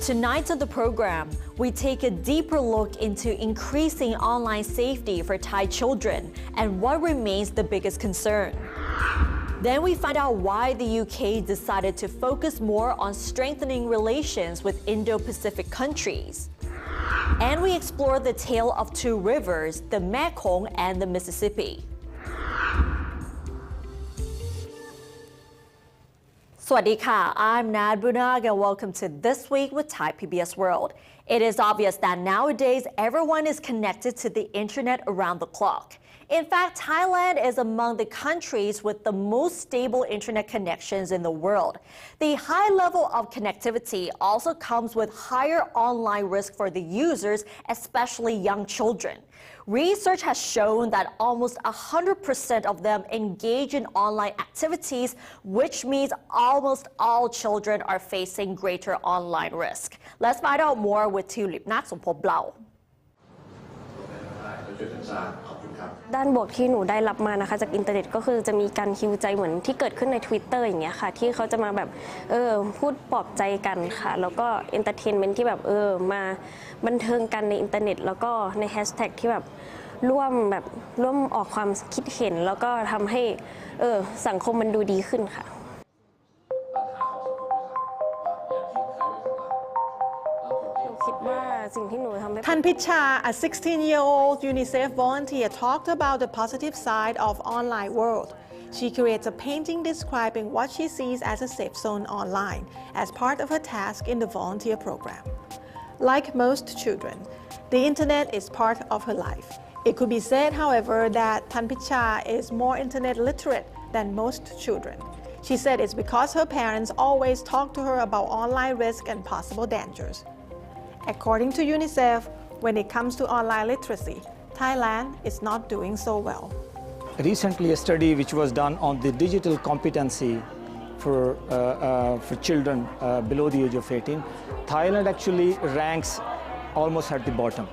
Tonight on the program, we take a deeper look into increasing online safety for Thai children and what remains the biggest concern. Then we find out why the UK decided to focus more on strengthening relations with Indo-Pacific countries. And we explore the tale of two rivers, the Mekong and the Mississippi. สวัสดีค่ะ I'm Nad Bunag and welcome to This Week with Thai PBS World. It is obvious that nowadays everyone is connected to the internet around the clock. In fact, Thailand is among the countries with the most stable internet connections in the world. The high level of connectivity also comes with higher online risk for the users, especially young children. Research has shown that almost 100% of them engage in online activities, which means almost all children are facing greater online risk. Let's find out more with Tulip Naksompoblao. ด้านบวกที่หนูได้รับมานะคะจากอินเทอร์เน็ตก็คือจะมีการฮีลใจเหมือนที่เกิดขึ้นใน Twitter อย่างเงี้ยค่ะที่เขาจะมาแบบพูดปลอบใจกันค่ะแล้วก็เอนเตอร์เทนเมนต์ที่แบบมาบันเทิงกันในอินเทอร์เน็ตแล้วก็ในแฮชแท็กที่แบบร่วมออกความคิดเห็นแล้วก็ทำให้สังคมมันดูดีขึ้นค่ะTanpicha, a 16-year-old UNICEF volunteer, talked about the positive side of online world. She creates a painting describing what she sees as a safe zone online as part of her task in the volunteer program. Like most children, the internet is part of her life. It could be said, however, that Tanpicha is more internet literate than most children. She said it's because her parents always talk to her about online risk and possible dangers. According to UNICEF, when it comes to online literacy, Thailand is not doing so well. Recently, a study which was done on the digital competency for children below the age of 18, Thailand actually ranks almost at the bottom.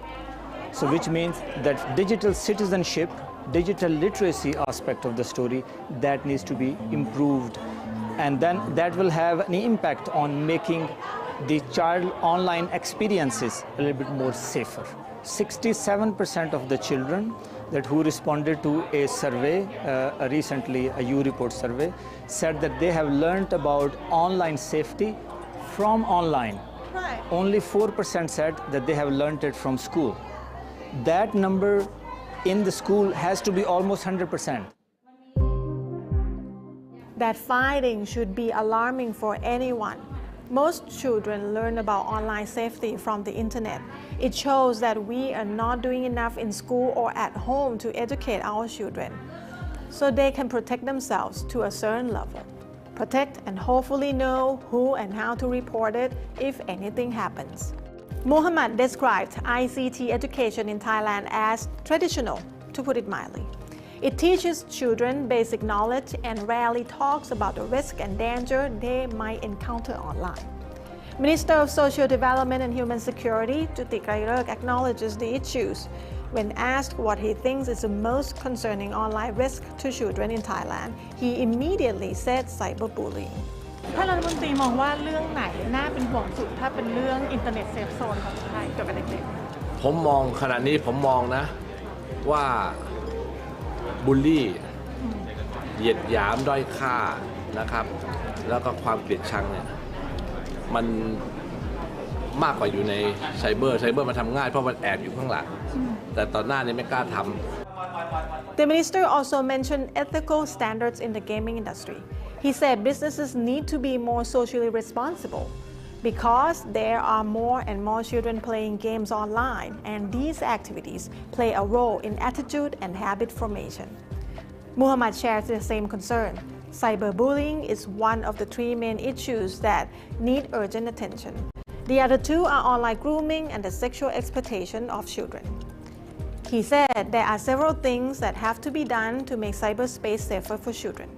So which means that digital citizenship, digital literacy aspect of the story, that needs to be improved. And then that will have an impact on making the child online experiences a little bit more safer. 67% of the children who responded to a survey, recently a U-Report survey, said that they have learned about online safety from online. Right. Only 4% said that they have learned it from school. That number in the school has to be almost 100%. That finding should be alarming for anyone. Most children learn about online safety from the internet. It shows that we are not doing enough in school or at home to educate our children, so they can protect themselves to a certain level. Protect and hopefully know who and how to report it if anything happens. Muhammad described ICT education in Thailand as traditional, to put it mildly. It teaches children basic knowledge and rarely talks about the risk and danger they might encounter online. Minister of Social Development and Human Security, Juti Kairak, acknowledges the issues. When asked what he thinks is the most concerning online risk to children in Thailand, he immediately said cyberbullying. ท่านรัฐมนตรีมองว่าเรื่องไหนน่าเป็นห่วงสุดถ้าเป็นเรื่องอินเทอร์เน็ตเซฟโซนของไทยเกี่ยวกับเด็กๆผมมองขณะนี้ผมมองนะว่าบูลลี่เหยียดหยามด้อยค่านะครับแล้วก็ความเกลียดชังเนี่ยมันมากกว่าอยู่ในไซเบอร์มันทำง่ายเพราะมันแอบอยู่ข้างหลังแต่ตอนหน้านี้ไม่กล้าทำ The minister also mentioned ethical standards in the gaming industry. He said businesses need to be more socially responsible because there are more and more children playing games online, and these activities play a role in attitude and habit formation. Muhammad shares the same concern. Cyberbullying is one of the three main issues that need urgent attention. The other two are online grooming and the sexual exploitation of children. He said there are several things that have to be done to make cyberspace safer for children.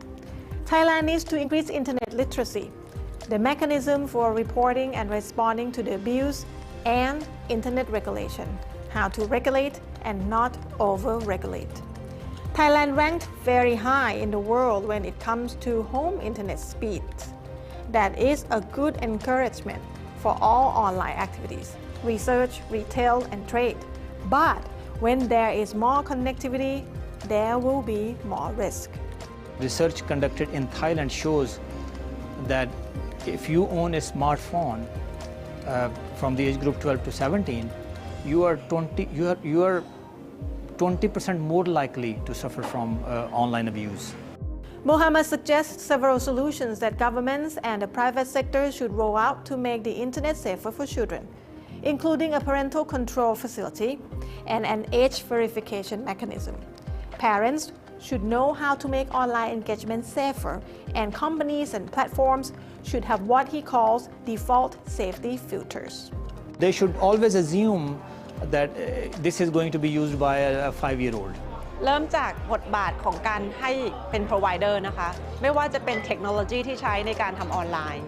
Thailand needs to increase internet literacy, the mechanism for reporting and responding to the abuse, and internet regulation, how to regulate and not over-regulate. Thailand ranked very high in the world when it comes to home internet speeds. That is a good encouragement for all online activities, research, retail, and trade. But when there is more connectivity, there will be more risk. Research conducted in Thailand shows that if you own a smartphone from the age group 12 to 17, you are 20% more likely to suffer from online abuse. Mohammed suggests several solutions that governments and the private sector should roll out to make the internet safer for children, including a parental control facility and an age verification mechanism. Parents should know how to make online engagement safer, and companies and platforms should have what he calls default safety filters. They should always assume that this is going to be used by a 5-year-old. เริ่มจากบทบาทของการให้เป็น provider นะคะไม่ว่าจะเป็นเทคโนโลยีที่ใช้ในการทำออนไลน์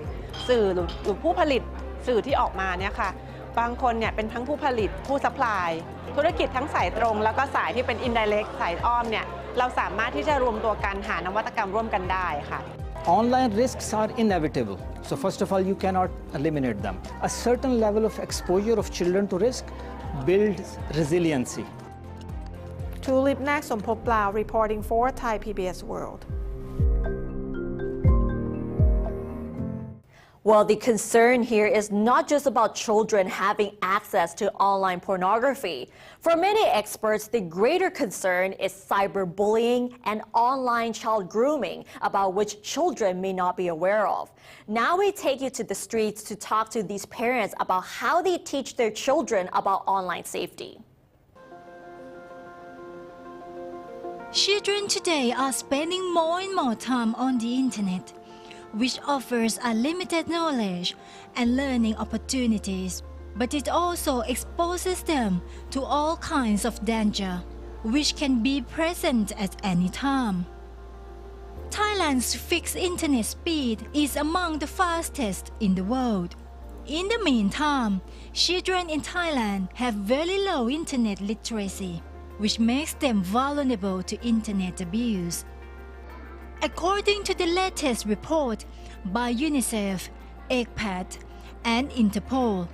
สื่อหรือผู้ผลิตสื่อที่ออกมาเนี่ยค่ะบางคนเนี่ยเป็นทั้งผู้ผลิตผู้ซัพพลายธุรกิจทั้งสายตรงแล้วก็สายที่เป็น indirect สายอ้อมเนี่ยเราสามารถที่จะรวมตัวกันหานวัตกรรมร่วมกันได้ค่ะ Online risks are inevitable. So first of all, you cannot eliminate them. A certain level of exposure of children to risk builds resiliency. Tulip Nak Sompop Plau reporting for Thai PBS World. Well, the concern here is not just about children having access to online pornography. For many experts, the greater concern is cyberbullying and online child grooming, about which children may not be aware of. Now we take you to the streets to talk to these parents about how they teach their children about online safety. Children today are spending more and more time on the internet, which offers unlimited knowledge and learning opportunities, but it also exposes them to all kinds of danger, which can be present at any time. Thailand's fixed internet speed is among the fastest in the world. In the meantime, children in Thailand have very low internet literacy, which makes them vulnerable to internet abuse. According to the latest report by UNICEF, ECPAT, and Interpol,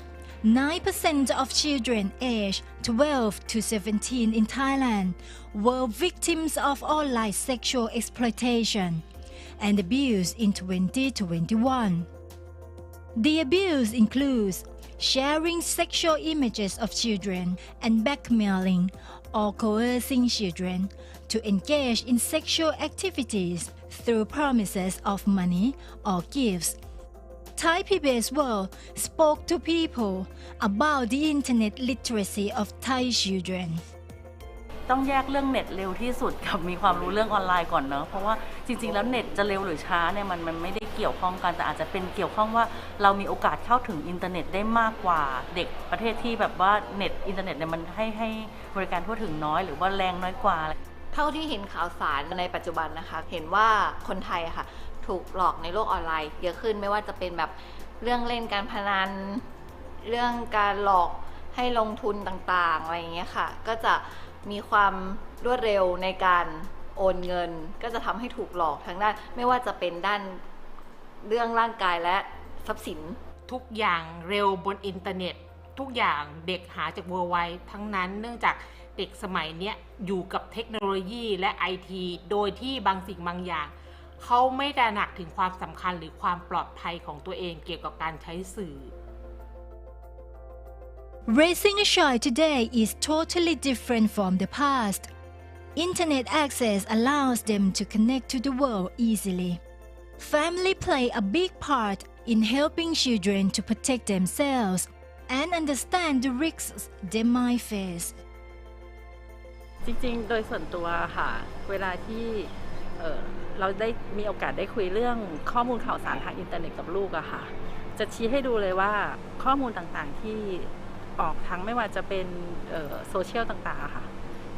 9% of children aged 12 to 17 in Thailand were victims of online sexual exploitation and abuse in 2021. The abuse includes sharing sexual images of children and blackmailing or coercing children to engage in sexual activities through promises of money or gifts. Thai PBS World spoke to people about the internet literacy of Thai children. ต้องแยกเรื่องเน็ตเร็วที่สุดกับมีความรู้เรื่องออนไลน์ก่อนเนอะเพราะว่าจริงๆแล้วเน็ตจะเร็วหรือช้าเนี่ยมันไม่ได้เกี่ยวข้องกันแต่อาจจะเป็นเกี่ยวข้องว่าเรามีโอกาสเข้าถึงอินเทอร์เน็ตได้มากกว่าเด็กประเทศที่แบบว่าเน็ตอินเทอร์เน็ตเนี่ยมันให้บริการทั่วถึงน้อยหรือว่าแรงน้อยกว่าเท่าที่เห็นข่าวสารในปัจจุบันนะคะเห็นว่าคนไทยค่ะถูกหลอกในโลกออนไลน์เยอะขึ้นไม่ว่าจะเป็นแบบเรื่องเล่นการพนันเรื่องการหลอกให้ลงทุนต่างๆอะไรอย่างเงี้ยค่ะก็จะมีความรวดเร็วในการโอนเงินก็จะทำให้ถูกหลอกทั้งด้านไม่ว่าจะเป็นด้านเรื่องร่างกายและทรัพย์สินทุกอย่างเร็วบนอินเทอร์เน็ตทุกอย่างเด็กหาจากเวอร์ไวทั้งนั้นเนื่องจากเด็กสมัยนี้อยู่กับเทคโนโลยีและ IT โดยที่บางสิ่งบางอย่างเขาไม่ตระหนักถึงความสำคัญหรือความปลอดภัยของตัวเองเกี่ยวกับการใช้สื่อ Raising a child today is totally different from the past. Internet access allows them to connect to the world easily. Family play a big part in helping children to protect themselves and understand the risks they might face. จริงๆโดยส่วนตัวค่ะเวลาที่เราได้มีโอกาสได้คุยเรื่องข้อมูลข่าวสารทางอินเทอร์เน็ตกับลูกอะค่ะจะชี้ให้ดูเลยว่าข้อมูลต่างๆที่ออกทั้งไม่ว่าจะเป็นโซเชียลต่างๆค่ะ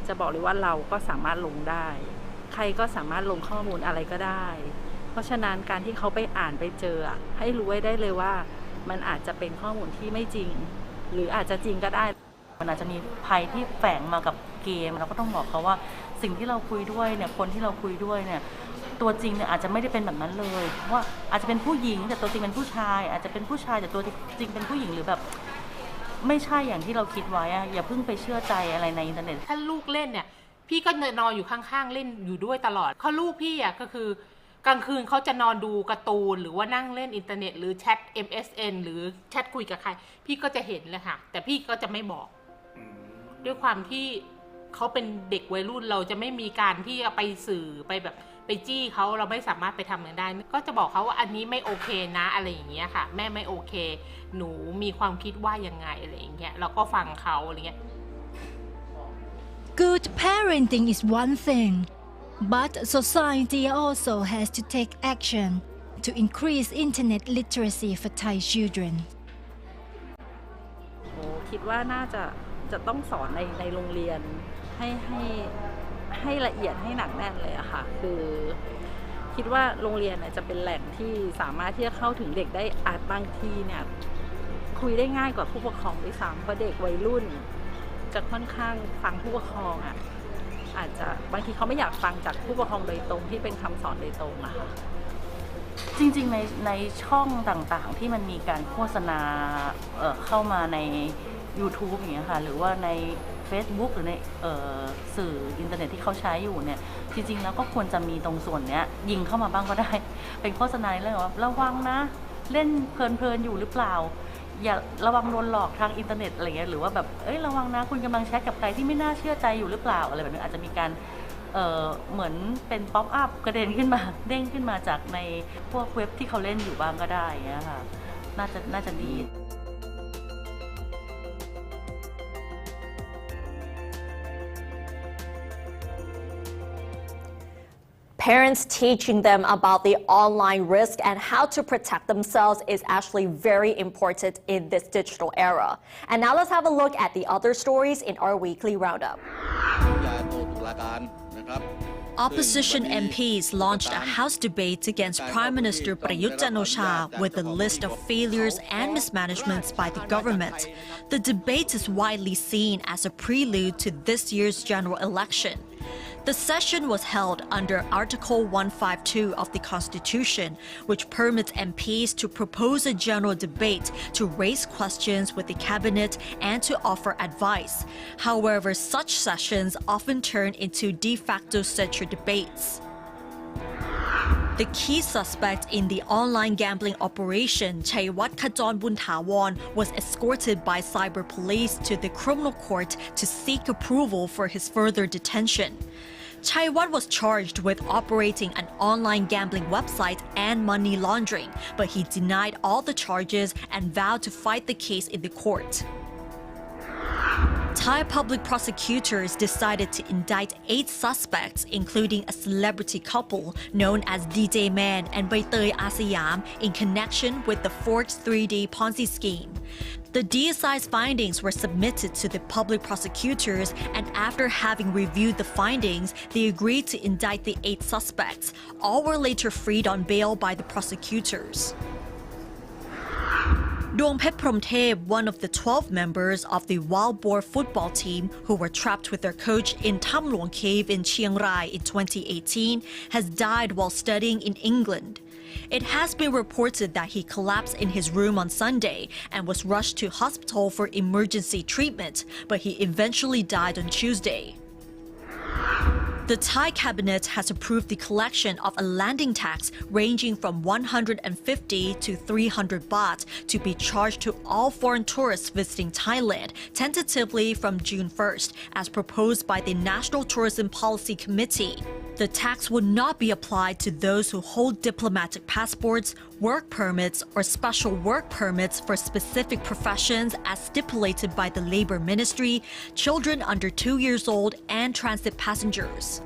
จะบอกเลยว่าเราก็สามารถลงได้ใครก็สามารถลงข้อมูลอะไรก็ได้เพราะฉะนั้นการที่เขาไปอ่านไปเจอให้รู้ไว้ได้เลยว่ามันอาจจะเป็นข้อมูลที่ไม่จริงหรืออาจจะจริงก็ได้มันอาจจะมีภัยที่แฝงมากับเกมเราก็ต้องบอกเขาว่าสิ่งที่เราคุยด้วยเนี่ยคนที่เราคุยด้วยเนี่ย ตัวจริงเนี่ยอาจจะไม่ได้เป็นแบบนั้นเลยว่าอาจจะเป็นผู้หญิงแต่ตัวจริงเป็นผู้ชายอาจจะเป็นผู้ชายแต่ตัวจริงเป็นผู้หญิงหรือแบบไม่ใช่อย่างที่เราคิดไว้อย่าเพิ่งไปเชื่อใจอะไรในอินเทอร์เน็ตถ้าลูกเล่นเนี่ยพี่ก็นอนอยู่ข้างๆเล่นอยู่ด้วยตลอดเขาลูกพี่ก็คือกลางคืนเขาจะนอนดูการ์ตูนหรือว่านั่งเล่นอินเทอร์เน็ตหรือแชท MSN หรือแชทคุยกับใครพี่ก็จะเห็นเลยค่ะแต่พี่ก็จะไม่บอกด้วยความที่เขาเป็นเด็กวัยรุ่นเราจะไม่มีการที่จะไปสื่อไปแบบไปจี้เขาเราไม่สามารถไปทำมันได้ก็จะบอกเขาว่าอันนี้ไม่โอเคนะอะไรอย่างเงี้ยค่ะแม่ไม่โอเคหนูมีความคิดว่ายังไงอะไรอย่างเงี้ยเราก็ฟังเขาอะไรเงี้ย Good parenting is one thing, but society also has to take action to increase internet literacy for Thai children. คิดว่าน่าจะต้องสอนในโรงเรียนให้ละเอียดให้หนักแน่นเลยอะค่ะคือคิดว่าโรงเรียนจะเป็นแหล่งที่สามารถที่จะเข้าถึงเด็กได้อาจบางทีเนี่ยคุยได้ง่ายกว่าผู้ปกครองด้วยซ้ำเพราะเด็กวัยรุ่นจะค่อนข้างฟังผู้ปกครองอาจจะบางทีเขาไม่อยากฟังจากผู้ปกครองโดยตรงที่เป็นคำสอนโดยตรงอะค่ะจริงๆในช่องต่างๆที่มันมีการโฆษณาเข้ามาใน YouTube อย่างเงี้ยค่ะหรือว่าใน Facebook หรือในสื่ออินเทอร์เน็ตที่เขาใช้อยู่เนี่ยจริงๆแล้วก็ควรจะมีตรงส่วนเนี้ยยิงเข้ามาบ้างก็ได้เป็นโฆษณาเรื่องว่าระวังนะเล่นเพลินๆอยู่หรือเปล่าอย่าระวังโดนหลอกทางอินเทอร์เน็ตอะไรเงี้ยหรือว่าแบบระวังนะคุณกำลังแชทกับใครที่ไม่น่าเชื่อใจอยู่หรือเปล่าอะไรแบบนี้อาจจะมีการเหมือนเป็นป๊อปอัพกระเด็นขึ้นมาเด้งขึ้นมาจากในพวกเว็บที่เขาเล่นอยู่บ้างก็ได้เงี้ยค่ะน่าจะดีParents teaching them about the online risk and how to protect themselves is actually very important in this digital era. And now let's have a look at the other stories in our weekly roundup. Opposition MPs launched a House debate against Prime Minister Prayut Chan-o-cha with a list of failures and mismanagements by the government. The debate is widely seen as a prelude to this year's general election. The session was held under Article 152 of the Constitution, which permits MPs to propose a general debate to raise questions with the cabinet and to offer advice. However, such sessions often turn into de facto censure debates. The key suspect in the online gambling operation, Chaywat Kajon Buntawan, was escorted by cyber police to the criminal court to seek approval for his further detention. Chaywat was charged with operating an online gambling website and money laundering, but he denied all the charges and vowed to fight the case in the court. Thai public prosecutors decided to indict 8 suspects, including a celebrity couple known as DJ Man and Baitoi Asayam, in connection with the Forks 3D Ponzi scheme. The DSI's findings were submitted to the public prosecutors, and after having reviewed the findings, they agreed to indict the 8 suspects. All were later freed on bail by the prosecutors. Dongpet Promthep, one of the 12 members of the Wild Boar football team who were trapped with their coach in Tham Luang Cave in Chiang Rai in 2018, has died while studying in England. It has been reported that he collapsed in his room on Sunday and was rushed to hospital for emergency treatment, but he eventually died on Tuesday. The Thai cabinet has approved the collection of a landing tax ranging from 150 to 300 baht to be charged to all foreign tourists visiting Thailand, tentatively from June 1st, as proposed by the National Tourism Policy Committee. The tax would not be applied to those who hold diplomatic passports, work permits, or special work permits for specific professions as stipulated by the Labour Ministry, children under 2 years old, and transit passengers.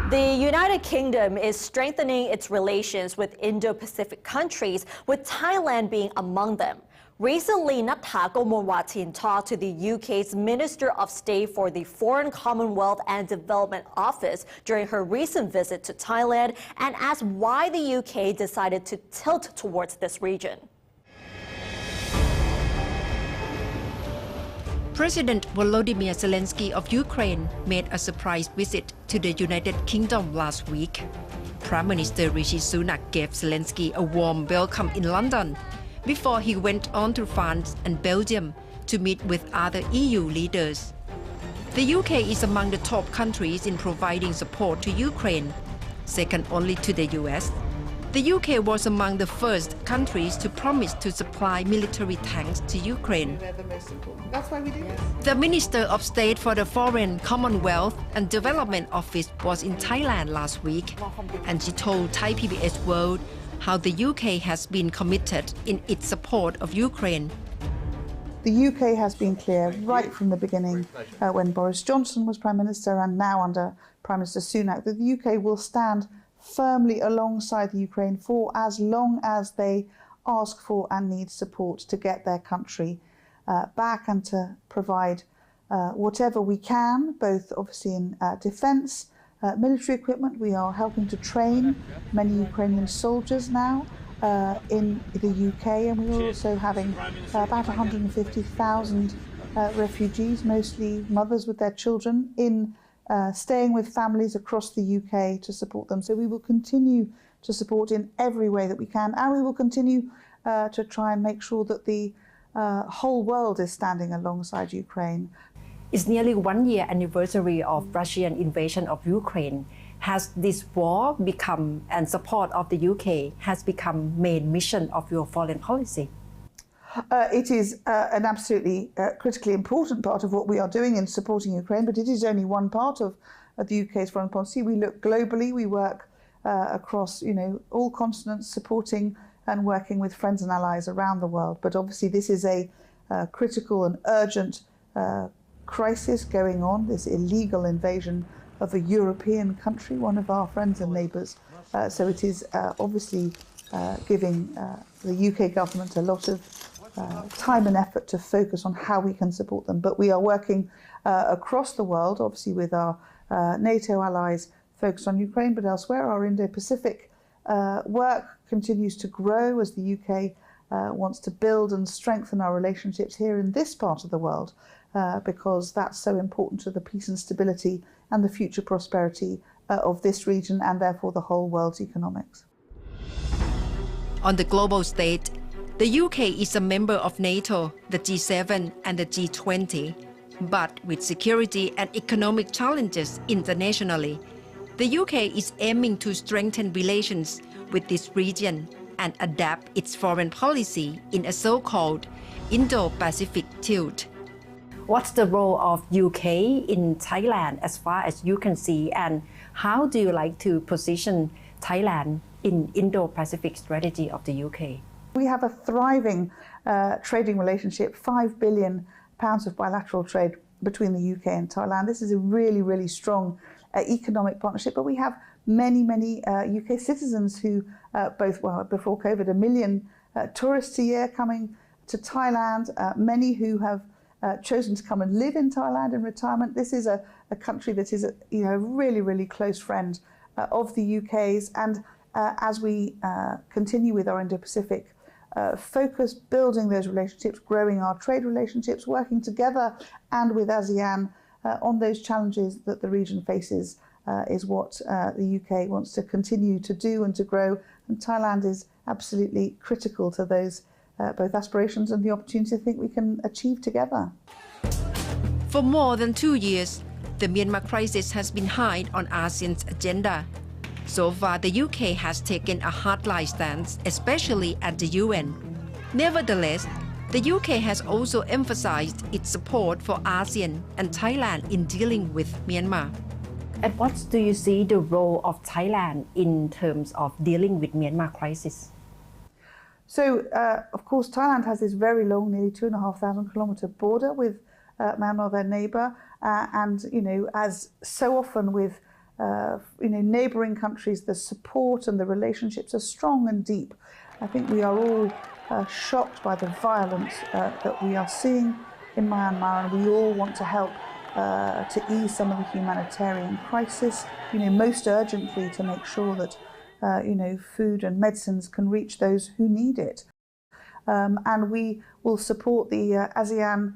The United Kingdom is strengthening its relations with Indo-Pacific countries, with Thailand being among them. Recently, Natha Gomorwatin talked to the UK's Minister of State for the Foreign Commonwealth and Development Office during her recent visit to Thailand and asked why the UK decided to tilt towards this region. President Volodymyr Zelensky of Ukraine made a surprise visit to the United Kingdom last week. Prime Minister Rishi Sunak gave Zelensky a warm welcome in London before he went on to France and Belgium to meet with other EU leaders. The UK is among the top countries in providing support to Ukraine, second only to the US. The UK was among the first countries to promise to supply military tanks to Ukraine. The Minister of State for the Foreign, Commonwealth and Development Office was in Thailand last week, and she told Thai PBS World how the UK has been committed in its support of Ukraine. The UK has been clear right from the beginning when Boris Johnson was Prime Minister and now under Prime Minister Sunak that the UK will stand firmly alongside the Ukraine for as long as they ask for and need support to get their country back and to provide whatever we can, both obviously in defence, military equipment. We are helping to train many Ukrainian soldiers now in the UK, and we're also having about 150,000 refugees, mostly mothers with their children, in staying with families across the UK to support them. So we will continue to support in every way that we can, and we will continue to try and make sure that the whole world is standing alongside Ukraine. It's nearly 1 year anniversary of Russian invasion of Ukraine. Has this war become, and support of the UK has become main mission of your foreign policy? It is an absolutely critically important part of what we are doing in supporting Ukraine, but it is only one part of the UK's foreign policy. We look globally, we work across all continents, supporting and working with friends and allies around the world. But obviously this is a critical and urgent crisis going on, this illegal invasion of a European country, one of our friends and neighbours. So it is obviously giving the UK government a lot of time and effort to focus on how we can support them. But we are working across the world, obviously with our NATO allies focused on Ukraine, but elsewhere. Our Indo-Pacific work continues to grow as the UK wants to build and strengthen our relationships here in this part of the world because that's so important to the peace and stability and the future prosperity of this region and therefore the whole world's economics. On the global stage, the UK is a member of NATO, the G7 and the G20. But with security and economic challenges internationally, the UK is aiming to strengthen relations with this region and adapt its foreign policy in a so-called Indo-Pacific tilt. What's the role of UK in Thailand as far as you can see, and how do you like to position Thailand in Indo-Pacific strategy of the UK? We have a thriving trading relationship, £5 billion of bilateral trade between the UK and Thailand. This is a really, really strong economic partnership, but we have many UK citizens who before COVID, 1 million tourists a year coming to Thailand, many who have chosen to come and live in Thailand in retirement. This is a country that is a really, really close friend of the UK's, and as we continue with our Indo-Pacific focus, building those relationships, growing our trade relationships, working together and with ASEAN on those challenges that the region faces is what the UK wants to continue to do and to grow. And Thailand is absolutely critical to those both aspirations and the opportunity I think we can achieve together. For more than 2 years, the Myanmar crisis has been high on ASEAN's agenda. So far, the UK has taken a hardline stance, especially at the UN. Nevertheless, the UK has also emphasized its support for ASEAN and Thailand in dealing with Myanmar. And what do you see the role of Thailand in terms of dealing with Myanmar crisis? So, of course, Thailand has this very long, nearly 2,500 kilometre border with Myanmar, their neighbour, and as so often with neighbouring countries, the support and the relationships are strong and deep. I think we are all shocked by the violence that we are seeing in Myanmar, and we all want to help to ease some of the humanitarian crisis, most urgently to make sure that food and medicines can reach those who need it. And we will support the ASEAN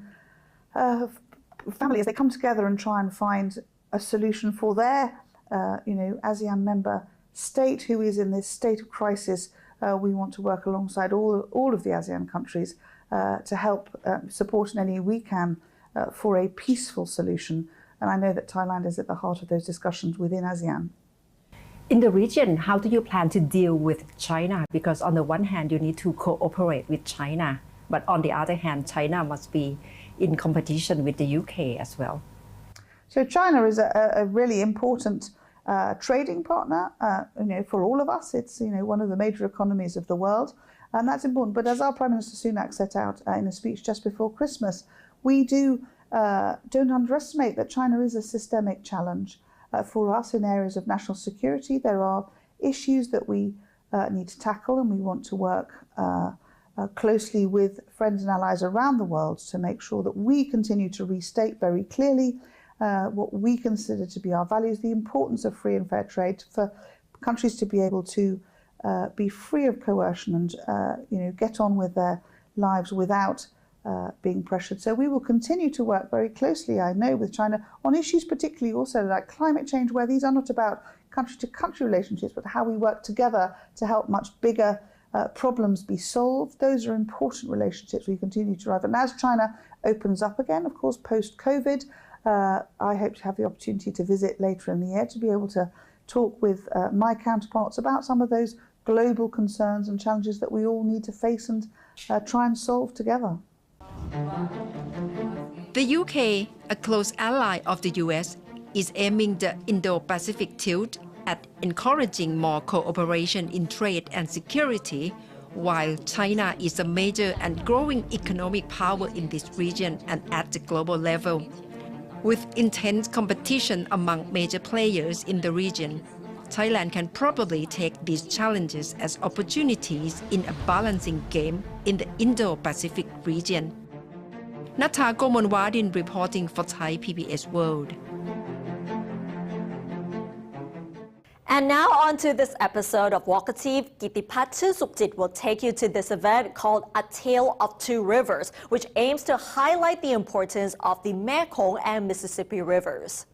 family as they come together and try and find a solution for their, ASEAN member state who is in this state of crisis. We want to work alongside all of the ASEAN countries to help support in any way we can for a peaceful solution. And I know that Thailand is at the heart of those discussions within ASEAN. In the region, how do you plan to deal with China? Because on the one hand, you need to cooperate with China, but on the other hand, China must be in competition with the UK as well. So China is a really important trading partner, for all of us. It's one of the major economies of the world, and that's important. But as our Prime Minister Sunak set out in a speech just before Christmas, we don't underestimate that China is a systemic challenge for us in areas of national security. There are issues that we need to tackle, and we want to work closely with friends and allies around the world to make sure that we continue to restate very clearly what we consider to be our values, the importance of free and fair trade, for countries to be able to be free of coercion and get on with their lives without being pressured. So we will continue to work very closely, I know, with China on issues particularly also like climate change, where these are not about country-to-country relationships, but how we work together to help much bigger problems be solved. Those are important relationships we continue to drive. And as China opens up again, of course, post-COVID, I hope to have the opportunity to visit later in the year to be able to talk with my counterparts about some of those global concerns and challenges that we all need to face and try and solve together. The UK, a close ally of the US, is aiming the Indo-Pacific tilt at encouraging more cooperation in trade and security, while China is a major and growing economic power in this region and at the global level. With intense competition among major players in the region, Thailand can probably take these challenges as opportunities in a balancing game in the Indo-Pacific region. Natha Gomonwadin reporting for Thai PBS World. And now on to this episode of Walk-A-Tif. Gitipat Sukhjit will take you to this event called A Tale of Two Rivers, which aims to highlight the importance of the Mekong and Mississippi rivers.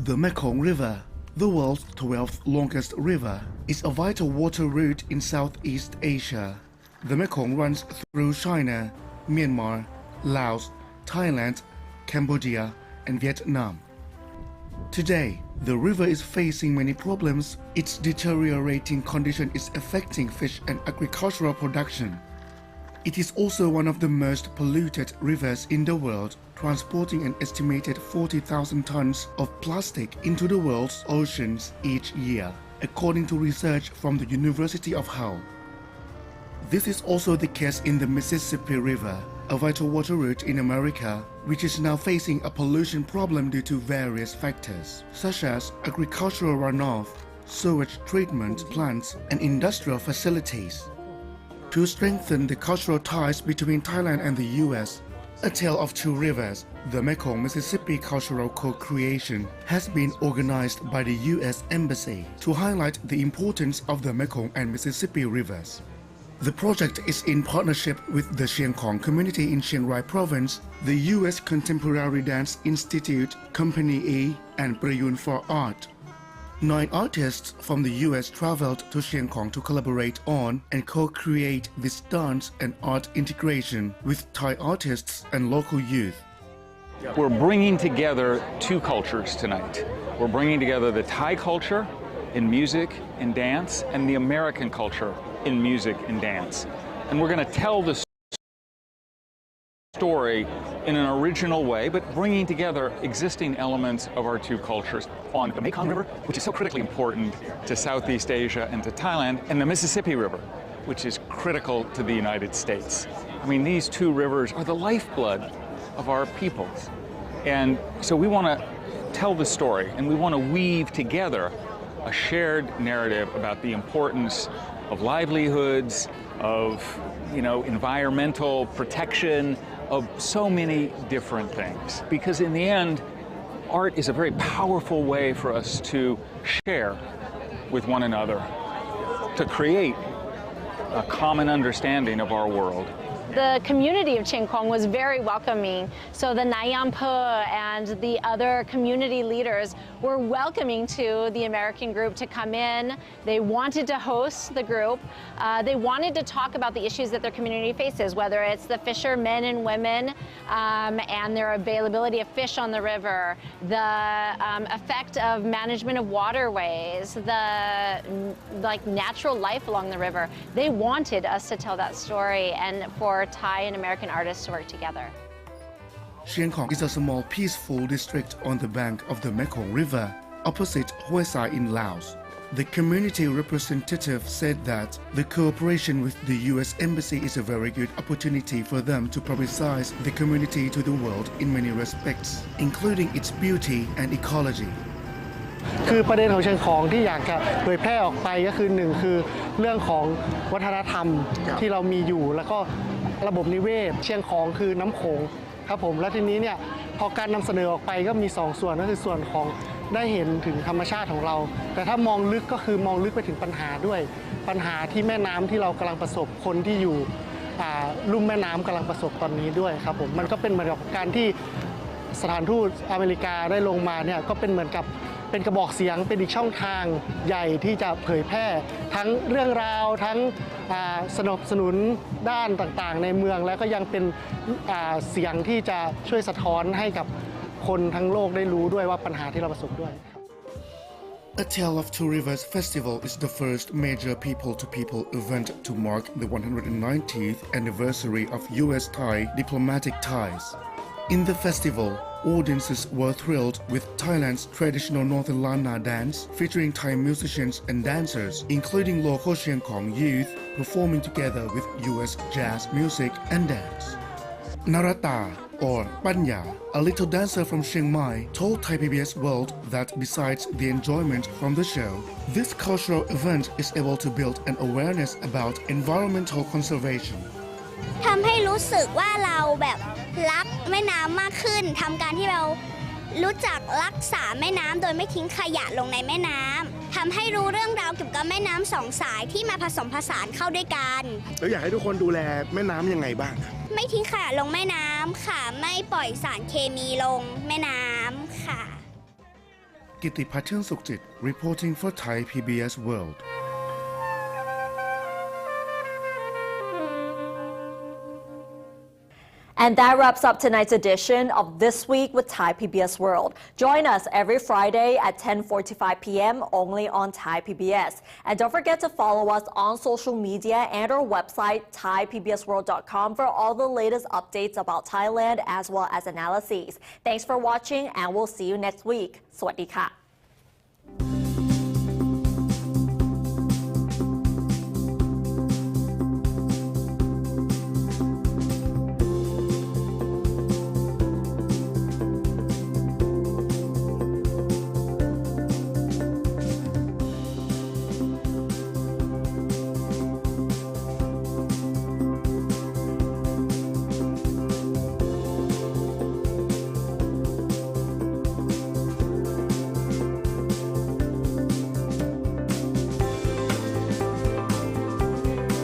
The Mekong River, the world's 12th longest river, is a vital water route in Southeast Asia. The Mekong runs through China, Myanmar, Laos, Thailand, Cambodia, and Vietnam. Today, the river is facing many problems. Its deteriorating condition is affecting fish and agricultural production. It is also one of the most polluted rivers in the world, transporting an estimated 40,000 tons of plastic into the world's oceans each year, according to research from the University of Hull. This is also the case in the Mississippi River, a vital water route in America, which is now facing a pollution problem due to various factors, such as agricultural runoff, sewage treatment plants, and industrial facilities. To strengthen the cultural ties between Thailand and the US, A Tale of Two Rivers, the Mekong-Mississippi Cultural Co-Creation, has been organized by the US Embassy to highlight the importance of the Mekong and Mississippi rivers. The project is in partnership with the Chiang Khong community in Chiang Rai Province, the US Contemporary Dance Institute, Company E, and Prayun for Art. 9 artists from the US traveled to Chiang Khong to collaborate on and co-create this dance and art integration with Thai artists and local youth. We're bringing together two cultures tonight. We're bringing together the Thai culture in music and dance and the American culture in music and dance. And we're going to tell the story in an original way, but bringing together existing elements of our two cultures on the Mekong River, which is so critically important to Southeast Asia and to Thailand, and the Mississippi River, which is critical to the United States. I mean, these two rivers are the lifeblood of our peoples. And so we want to tell the story, and we want to weave together a shared narrative about the importance of livelihoods, of environmental protection, of so many different things. Because in the end, art is a very powerful way for us to share with one another, to create a common understanding of our world. The community of Chiang Khong was very welcoming. So the Nayampe and the other community leaders were welcoming to the American group to come in. They wanted to host the group. They wanted to talk about the issues that their community faces, whether it's the fishermen and women and their availability of fish on the river, the effect of management of waterways, the natural life along the river. They wanted us to tell that story and for Thai and American artists to work together. Chiang Khong is a small peaceful district on the bank of the Mekong River, opposite Hue Sai in Laos. The community representative said that the cooperation with the U.S. Embassy is a very good opportunity for them to publicize the community to the world in many respects, including its beauty and ecology. คือประเด็นของเชียงของที่อยากจะเผยแพร่ออกไปก็คือหนึ่งคือเรื่องของวัฒนธรรมที่เรามีอยู่แล้วก็ระบบนิเวศเชียงของคือน้ำโขงครับผมและทีนี้เนี่ยพอการนำเสนอออกไปก็มี2ส่วนก็คือส่วนของได้เห็นถึงธรรมชาติของเราแต่ถ้ามองลึกก็คือมองลึกไปถึงปัญหาด้วยปัญหาที่แม่น้ำที่เรากำลังประสบคนที่อยู่ลุ่มแม่น้ำกำลังประสบตอนนี้ด้วยครับผมมันก็เป็นเหมือนกับการที่สถานทูตอเมริกาได้ลงมาเนี่ยก็เป็นเหมือนกับเป็นกระบอกเสียงเป็นอีกช่องทางใหญ่ที่จะเผยแพร่ทั้งเรื่องราวทั้งสนับสนุนด้านต่างๆในเมืองแล้วก็ยังเป็นเสียงที่จะช่วยสะท้อนให้กับคนทั้งโลกได้รู้ด้วยว่าปัญหาที่เราประสบด้วย A Tale of Two Rivers Festival is the first major people-to-people event to mark the 190th anniversary of U.S.-Thai diplomatic ties. In the festival, audiences were thrilled with Thailand's traditional Northern Lana dance, featuring Thai musicians and dancers, including local Chiang Khong youth, performing together with U.S. jazz music and dance. Narata, or Panya, a little dancer from Chiang Mai, told Thai PBS World that besides the enjoyment from the show, this cultural event is able to build an awareness about environmental conservation. ทำให้รู้สึกว่าเราแบบรักแม่น้ำมากขึ้นทำการที่เรารู้จักรักษาแม่น้ำโดยไม่ทิ้งขยะลงในแม่น้ำทำให้รู้เรื่องราวเกี่ยวกับแม่น้ำสองสายที่มาผสมผสานเข้าด้วยกันแล้วอยากให้ทุกคนดูแลแม่น้ำยังไงบ้างไม่ทิ้งขยะลงแม่น้ำค่ะไม่ปล่อยสารเคมีลงแม่น้ำค่ะ กิติพัฒน์ เชื่องสุขจิต reporting for Thai PBS World. And that wraps up tonight's edition of This Week with Thai PBS World. Join us every Friday at 10:45 p.m. only on Thai PBS. And don't forget to follow us on social media and our website, thaipbsworld.com, for all the latest updates about Thailand as well as analyses. Thanks for watching, and we'll see you next week. สวัสดีค่ะ